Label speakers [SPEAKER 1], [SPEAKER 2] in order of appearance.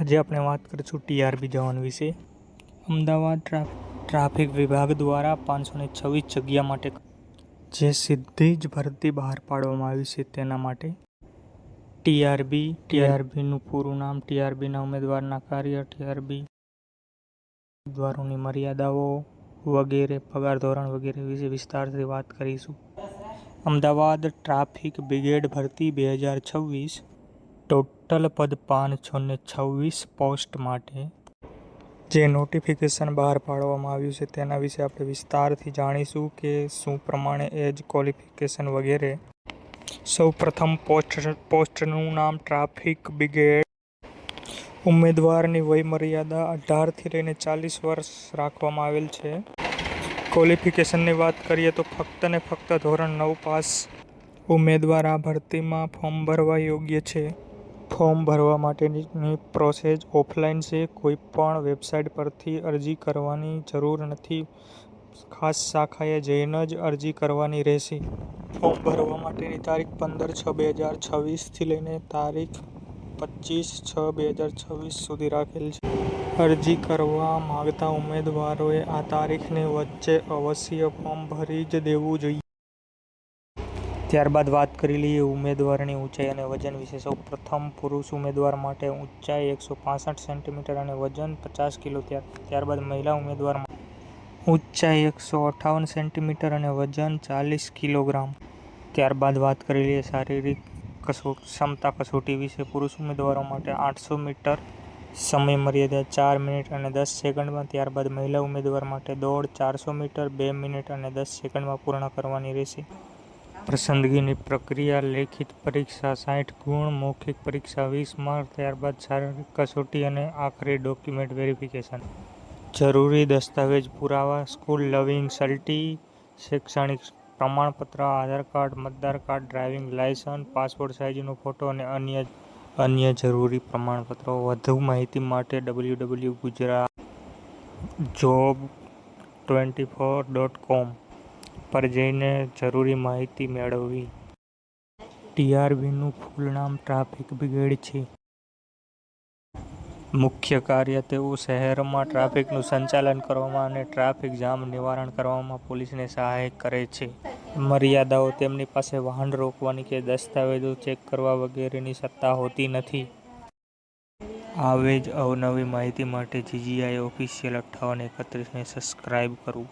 [SPEAKER 1] આજે આપણે વાત કરીશું ટીઆરબી જવાન વિશે. અમદાવાદ ટ્રાફિક વિભાગ દ્વારા 526 જગ્યા માટે જે સીધી જ ભરતી બહાર પાડવામાં આવી છે તેના માટે ટીઆરબીનું પૂરું નામ, ટીઆરબીના ઉમેદવારના કાર્ય, ટીઆરબી ઉમેદવારોની મર્યાદાઓ વગેરે, પગાર ધોરણ વગેરે વિશે વિસ્તારથી વાત કરીશું. અમદાવાદ ટ્રાફિક બ્રિગેડ ભરતી 2026. ટોટલ પદ 526 પોસ્ટ માટે જે નોટિફિકેશન બહાર પાડવામાં આવ્યું છે તેના વિશે આપણે વિસ્તારથી જાણીશું કે શું પ્રમાણે એજ ક્વોલિફિકેશન વગેરે. સૌપ્રથમ પોસ્ટનું નામ ટ્રાફિક બ્રિગેડ. ઉમેદવારની વયમર્યાદા 18થી લઈને 40 વર્ષ રાખવામાં આવેલ છે. ક્વોલિફિકેશનની વાત કરીએ તો ફક્ત ને ફક્ત ધોરણ 9 પાસ ઉમેદવાર આ ભરતીમાં ફોર્મ ભરવા યોગ્ય છે. ફોર્મ ભરવા માટેની પ્રોસેસ ઓફલાઈન છે. કોઈ પણ વેબસાઇટ પરથી અરજી કરવાની જરૂર નથી. ખાસ શાખાએ જઈને જ અરજી કરવાની રહેશે. ફોર્મ ભરવા માટેની તારીખ 15/6/2026 થી લઈને તારીખ 25/6/2026 સુધી રાખેલ છે. અરજી કરવા માંગતા ઉમેદવારોએ આ તારીખની વચ્ચે અવશ્ય ફોર્મ ભરી જ દેવું જોઈએ. ત્યારબાદ વાત કરી લઈએ ઉમેદવારની ઊંચાઈ અને વજન વિશે. સૌપ્રથમ પુરુષ ઉમેદવાર માટે ઊંચાઈ 165 સેન્ટીમીટર અને વજન 50 કિલો. ત્યારબાદ મહિલા ઉમેદવાર માટે ઊંચાઈ 158 સેન્ટીમીટર અને વજન 40 કિલોગ્રામ. ત્યારબાદ વાત કરી લઈએ શારીરિક ક્ષમતા કસોટી વિશે. પુરુષ ઉમેદવારો માટે 800 મીટર, સમય મર્યાદા 4 મિનિટ અને 10 સેકન્ડમાં. ત્યારબાદ મહિલા ઉમેદવાર માટે દોડ 400 મીટર 2 મિનિટ અને 10 સેકન્ડમાં પૂર્ણ કરવાની રહેશે. પસંદગીની પ્રક્રિયા: લેખિત પરીક્ષા 60 ગુણ, મૌખિક પરીક્ષા 20 માર્ક, ત્યારબાદ શારીરિક કસોટી અને આખરે ડોક્યુમેન્ટ વેરિફિકેશન. જરૂરી દસ્તાવેજ પુરાવા: સ્કૂલ લર્નિંગ સર્ટિફિકેટ, શૈક્ષણિક પ્રમાણપત્ર, આધાર કાર્ડ, મતદાર કાર્ડ, ડ્રાઇવિંગ લાયસન્સ, પાસપોર્ટ સાઇઝનો ફોટો અને અન્ય જરૂરી પ્રમાણપત્રો. વધુ માહિતી માટે www.gujaratjobs24.com પર જઈને જરૂરી માહિતી મેળવવી. ટીઆરબીનું ફૂલ નામ ટ્રાફિક બ્રિગેડ છે. મુખ્ય કાર્ય: તેઓ શહેરમાં ટ્રાફિકનું સંચાલન કરવામાં અને ટ્રાફિક જામ નિવારણ કરવામાં પોલીસને સહાય કરે છે. મર્યાદાઓ: તેમની પાસે વાહન રોકવાની કે દસ્તાવેજો ચેક કરવા વગેરેની સત્તા હોતી નથી. આવી જ અવનવી માહિતી માટે GGI ઓફિશિયલ 5831 ને સબસ્ક્રાઇબ કરો.